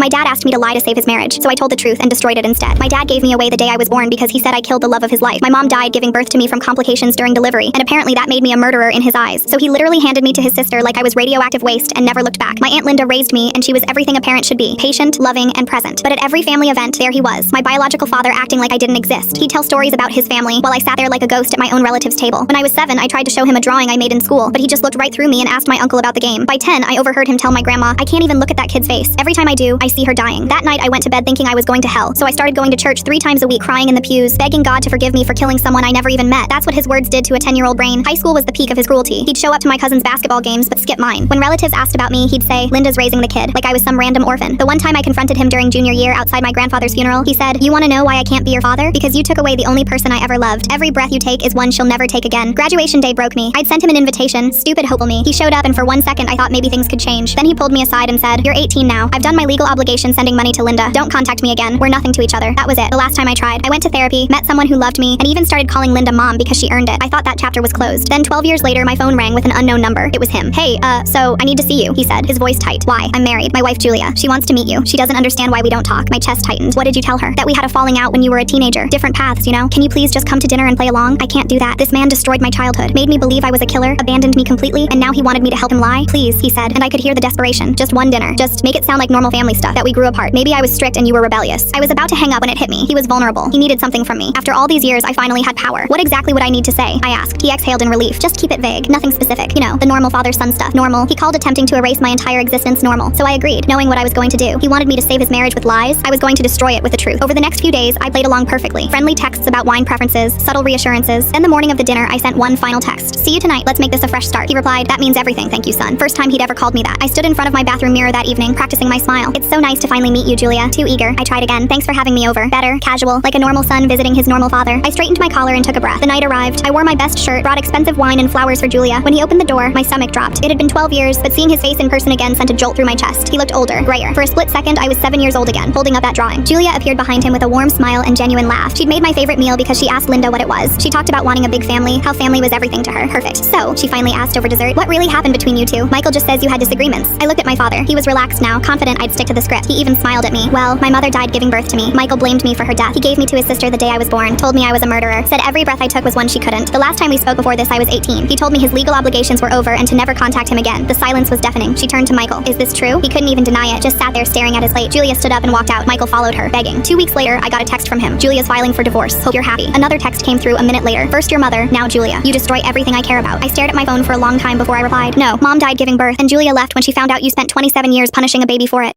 My dad asked me to lie to save his marriage, so I told the truth and destroyed it instead. My dad gave me away the day I was born because he said I killed the love of his life. My mom died giving birth to me from complications during delivery, and apparently that made me a murderer in his eyes. So he literally handed me to his sister like I was radioactive waste and never looked back. My Aunt Linda raised me, and she was everything a parent should be: patient, loving, and present. But at every family event, there he was, my biological father acting like I didn't exist. He'd tell stories about his family while I sat there like a ghost at my own relative's table. When I was 7, I tried to show him a drawing I made in school, but he just looked right through me and asked my uncle about the game. By 10, I overheard him tell my grandma, "I can't even look at that kid's face. Every time I do, I see her dying." That night, I went to bed thinking I was going to hell, so I started going to church 3 times a week, crying in the pews, begging God to forgive me for killing someone I never even met. That's what his words did to a 10-year-old brain. High school was the peak of his cruelty. He'd show up to my cousin's basketball games, but skip mine. When relatives asked about me, he'd say, "Linda's raising the kid," like I was some random orphan. The one time I confronted him during junior year outside my grandfather's funeral, he said, "You want to know why I can't be your father? Because you took away the only person I ever loved. Every breath you take is one she'll never take again." Graduation day broke me. I'd sent him an invitation. Stupid hopeful me. He showed up, and for 1 second I thought maybe things could change. Then he pulled me aside and said, "You're 18 now. I've done my legal obligation sending money to Linda. Don't contact me again. We're nothing to each other." That was it. The last time I tried. I went to therapy, met someone who loved me, and even started calling Linda mom because she earned it. I thought that chapter was closed. Then 12 years later, my phone rang with an unknown number. It was him. "Hey, so I need to see you," he said, his voice tight. "Why?" "I'm married. My wife Julia. She wants to meet you. She doesn't understand why we don't talk." My chest tightened. "What did you tell her?" "That we had a falling out when you were a teenager. Different paths, you know. Can you please just come to dinner and play along?" "I can't do that. This man destroyed my childhood, made me believe I was a killer, abandoned me completely, and now he wanted me to help him lie." "Please," he said, and I could hear the desperation. "Just one dinner. Just make it sound like normal family stuff, that we grew apart. Maybe I was strict and you were rebellious." I was about to hang up when it hit me. He was vulnerable. He needed something from me. After all these years, I finally had power. "What exactly would I need to say?" I asked. He exhaled in relief. "Just keep it vague. Nothing specific. You know, the normal father-son stuff." Normal. He called attempting to erase my entire existence normal. So I agreed, knowing what I was going to do. He wanted me to save his marriage with lies. I was going to destroy it with the truth. Over the next few days, I played along perfectly. Friendly texts about wine preferences, subtle reassurances. Then the morning of the dinner, I sent one final text. "See you tonight. Let's make this a fresh start." He replied, "That means everything, thank you, son." First time he'd ever called me that. I stood in front of my bathroom mirror that evening, practicing my smile. "It's so nice to finally meet you, Julia." Too eager. I tried again. "Thanks for having me over." Better, casual, like a normal son visiting his normal father. I straightened my collar and took a breath. The night arrived. I wore my best shirt, brought expensive wine and flowers for Julia. When he opened the door, my stomach dropped. It had been 12 years, but seeing his face in person again sent a jolt through my chest. He looked older, grayer. For a split second, I was 7 years old again, holding up that drawing. Julia appeared behind him with a warm smile and genuine laugh. She'd made my favorite meal because she asked Linda what it was. She talked about wanting a big family, how family was everything to her. Perfect. "So," she finally asked over dessert, "what really happened between you two? Michael just says you had disagreements." I looked at my father. He was relaxed now, confident I'd stick to the script. He even smiled at me. "Well, my mother died giving birth to me. Michael blamed me for her death. He gave me to his sister the day I was born, told me I was a murderer, said every breath I took was one she couldn't. The last time we spoke before this, I was 18. He told me his legal obligations were over and to never contact him again." The silence was deafening. She turned to Michael. "Is this true?" He couldn't even deny it, just sat there staring at his plate. Julia stood up and walked out. Michael followed her, begging. 2 weeks later, I got a text from him. "Julia's filing for divorce. Hope you're happy." Another text came through a minute later. "First your mother, now Julia. You destroy everything I care about." I stared at my phone for a long time before I replied, "No, mom died giving birth, and Julia left when she found out you spent 27 years punishing a baby for it."